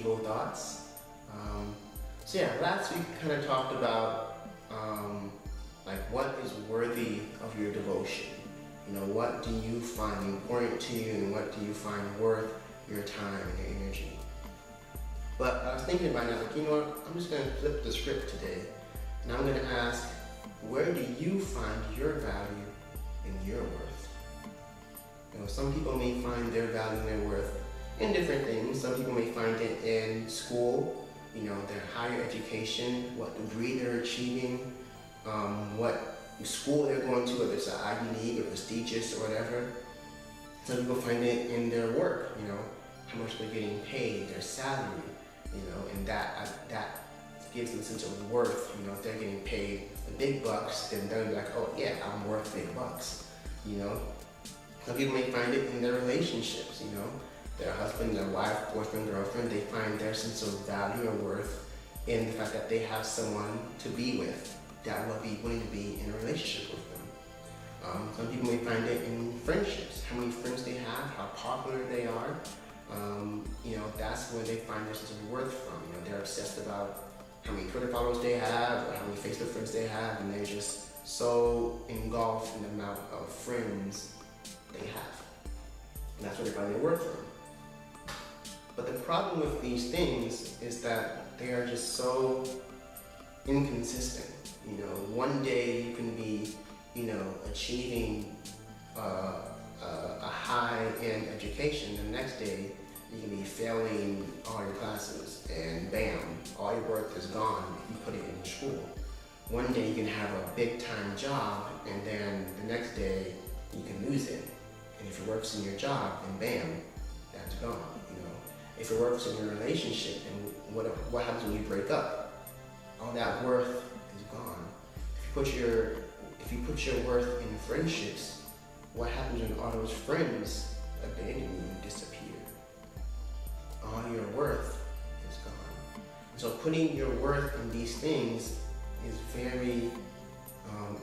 evil thoughts. So yeah, last week kind of talked about like what is worthy of your devotion. You know, what do you find important to you, and what do you find worth your time and your energy? But I was thinking about it, I was like, you know what, I'm just going to flip the script today, and I'm going to ask, where do you find your value and your worth? You know, some people may find their value and their worth in different things. Some people may find it in school, you know, their higher education, what degree they're achieving, what school they're going to, whether it's an Ivy League or prestigious or whatever. Some people find it in their work, you know, how much they're getting paid, their salary, you know, and that gives them a sense of worth. You know, if they're getting paid the big bucks, then they're like, oh yeah, I'm worth big bucks, you know. Some people may find it in their relationships, you know, their husband, their wife, boyfriend, girlfriend. They find their sense of value or worth in the fact that they have someone to be with that will be willing to be in a relationship with them. Some people may find it in friendships, how many friends they have, how popular they are. You know, that's where they find their sense of worth from. You know, they're obsessed about how many Twitter followers they have or how many Facebook friends they have, and they're just so engulfed in the amount of friends they have. And that's where they find their worth from. But the problem with these things is that they are just so inconsistent. You know, one day you can be, you know, achieving a high-end education. The next day you can be failing all your classes, and bam, all your worth is gone if you put it in school. One day you can have a big-time job, and then the next day you can lose it. And if it works in your job, then bam, that's gone. You know, if it works in your relationship, and what happens when you break up? All that worth is gone. If you put your worth in friendships, what happens when all those friends abandon you and disappear? All your worth is gone. So putting your worth in these things is very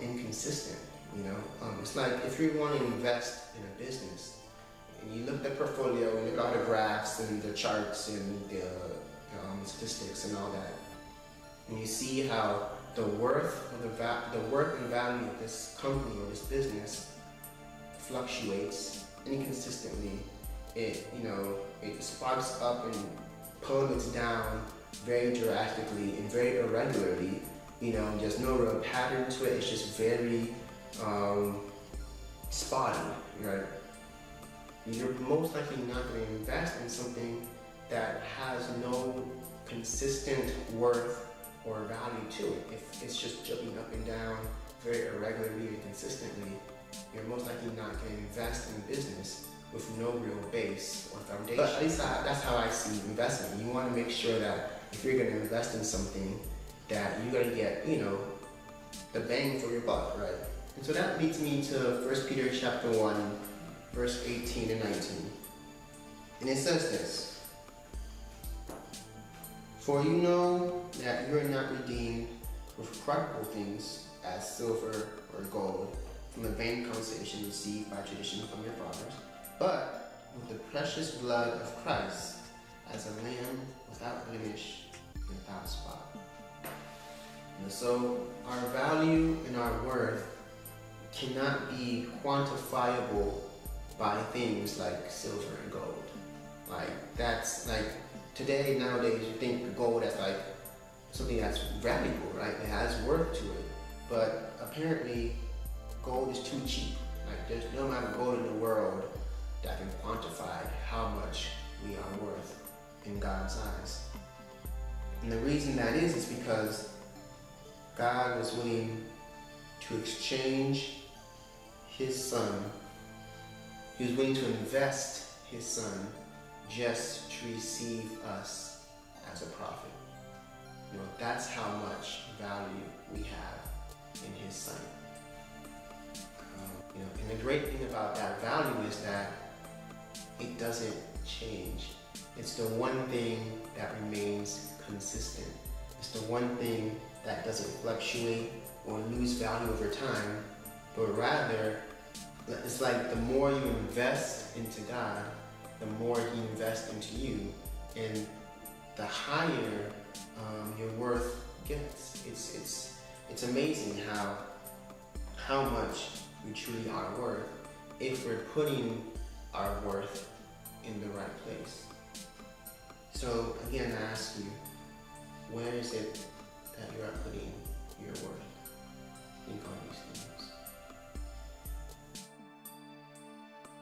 inconsistent. You know, it's like if you want to invest in a business and you look at the portfolio and look at all the graphs and the charts and the statistics and all that, and you see how the worth and value of this company or this business fluctuates inconsistently. It sparks up and plummets down very drastically and very irregularly. You know, there's no real pattern to it. It's just very spotty, right? You're most likely not going to invest in something that has no consistent worth or value to it. If it's just jumping up and down very irregularly and consistently, you're most likely not going to invest in business with no real base or foundation. But at least that's how I see investment. You want to make sure that if you're going to invest in something, that you're going to get, you know, the bang for your buck, right? And so that leads me to 1 Peter chapter 1, verse 18 and 19. And it says this: "For you know that you are not redeemed with corruptible things as silver or gold from the vain conversation received by tradition from your fathers, but with the precious blood of Christ as a lamb without blemish and without spot." And so our value and our worth cannot be quantifiable by things like silver and gold. Like, that's like, today, nowadays, you think gold as like something that's valuable, right? It has worth to it. But apparently, gold is too cheap. Like, there's no amount of gold in the world that can quantify how much we are worth in God's eyes. And the reason that is because God was willing to exchange His Son. He was willing to invest His Son just to receive us as a prophet. You know, that's how much value we have in His Son. You know, and the great thing about that value is that it doesn't change. It's the one thing that remains consistent. It's the one thing that doesn't fluctuate or lose value over time, but rather, it's like the more you invest into God, the more He invests into you, and higher your worth gets. It's amazing how much we truly are worth if we're putting our worth in the right place. So again, I ask you, where is it that you are putting your worth?